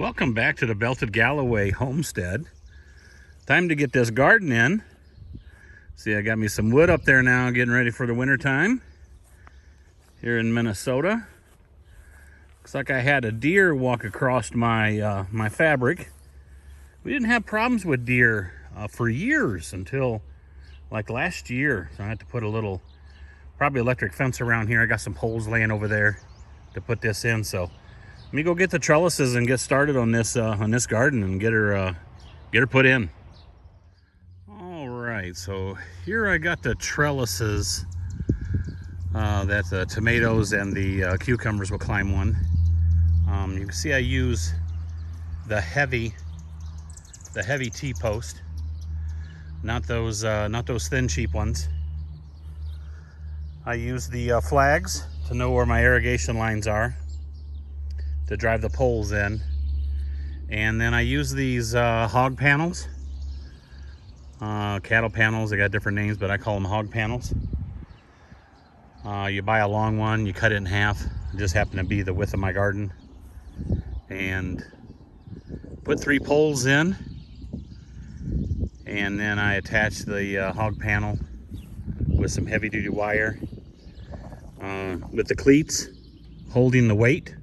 Welcome back to the belted Galloway Homestead. Time to get this garden in. See, I got me some wood up there now, getting ready for the winter time here in Minnesota. Looks like I had a deer walk across my my fabric. We didn't have problems with deer for years until like last year. So I had to put a little, probably electric fence around here. I got some poles laying over there to put this in. So let me go get the trellises and get started on this garden and get her put in. All right, so here I got the trellises that the tomatoes and the cucumbers will climb on. You can see I use the heavy T-post, not those thin cheap ones. I use the flags to know where my irrigation lines are, to drive the poles in. And then I use these hog panels, cattle panels. They got different names, but I call them hog panels. You buy a long one, you cut it in half. It just happened to be the width of my garden. And put 3 poles in. And then I attach the hog panel with some heavy duty wire with the cleats holding the weight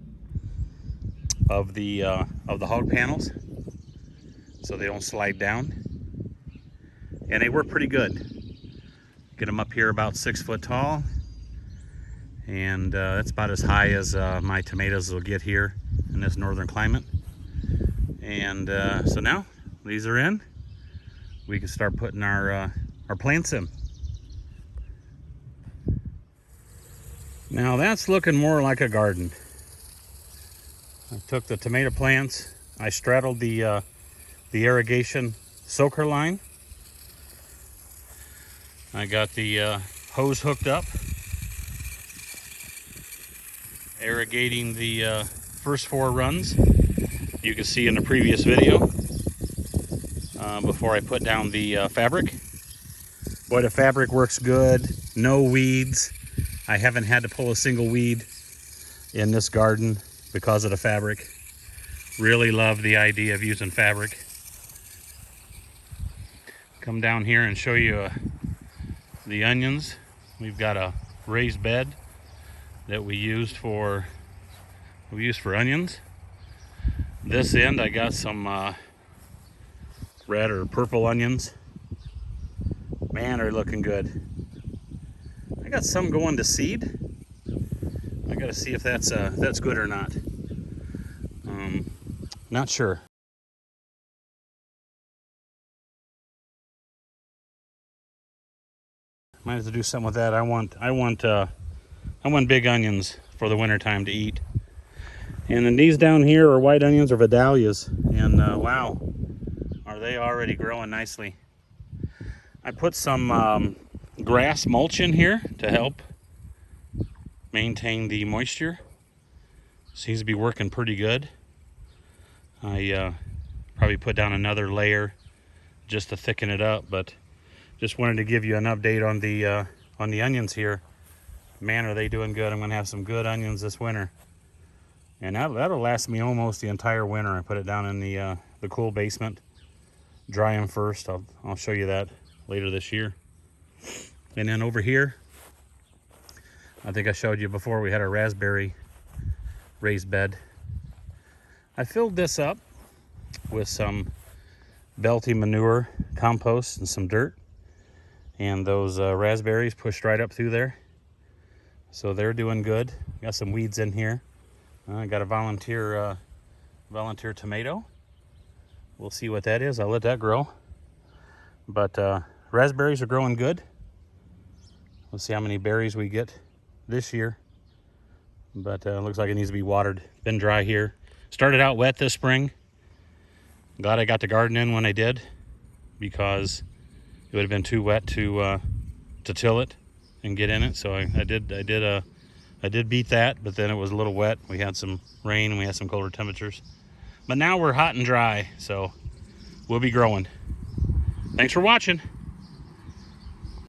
of the hog panels so they don't slide down. And they work pretty good. Get them up here about 6 foot tall, and that's about as high as my tomatoes will get here in this northern climate. And so now these are in, we can start putting our plants in. Now that's looking more like a garden. I took the tomato plants, I straddled the irrigation soaker line. I got the hose hooked up, irrigating the first 4 runs. You can see in the previous video before I put down the fabric. Boy, the fabric works good, no weeds. I haven't had to pull a single weed in this garden because of the fabric. Really love the idea of using fabric. Come down here and show you the onions. We've got a raised bed that we used for onions. This end I got some red or purple onions. Man, they're looking good. I got some going to seed. I gotta see if that's good or not. Not sure. Might have to do something with that. I want big onions for the winter time to eat. And then these down here are white onions or vidalias, and wow, are they already growing nicely. I put some grass mulch in here to help maintain the moisture. Seems to be working pretty good. I probably put down another layer just to thicken it up, but just wanted to give you an update on the onions here. Man, are they doing good. I'm gonna have some good onions this winter, and that'll last me almost the entire winter. I put it down in the cool basement, dry them first. I'll show you that later this year. And then over here, I think I showed you before, we had a raspberry raised bed. I filled this up with some belty manure, compost, and some dirt. And those raspberries pushed right up through there. So they're doing good. Got some weeds in here. I got a volunteer tomato. We'll see what that is. I'll let that grow. But raspberries are growing good. Let's see how many berries we get this year. But looks like it needs to be watered. Been dry here. Started out wet this spring. Glad I got the garden in when I did, because it would have been too wet to till it and get in it. So I did beat that, but then it was a little wet. We had some rain and we had some colder temperatures. But now we're hot and dry, so we'll be growing. Thanks for watching.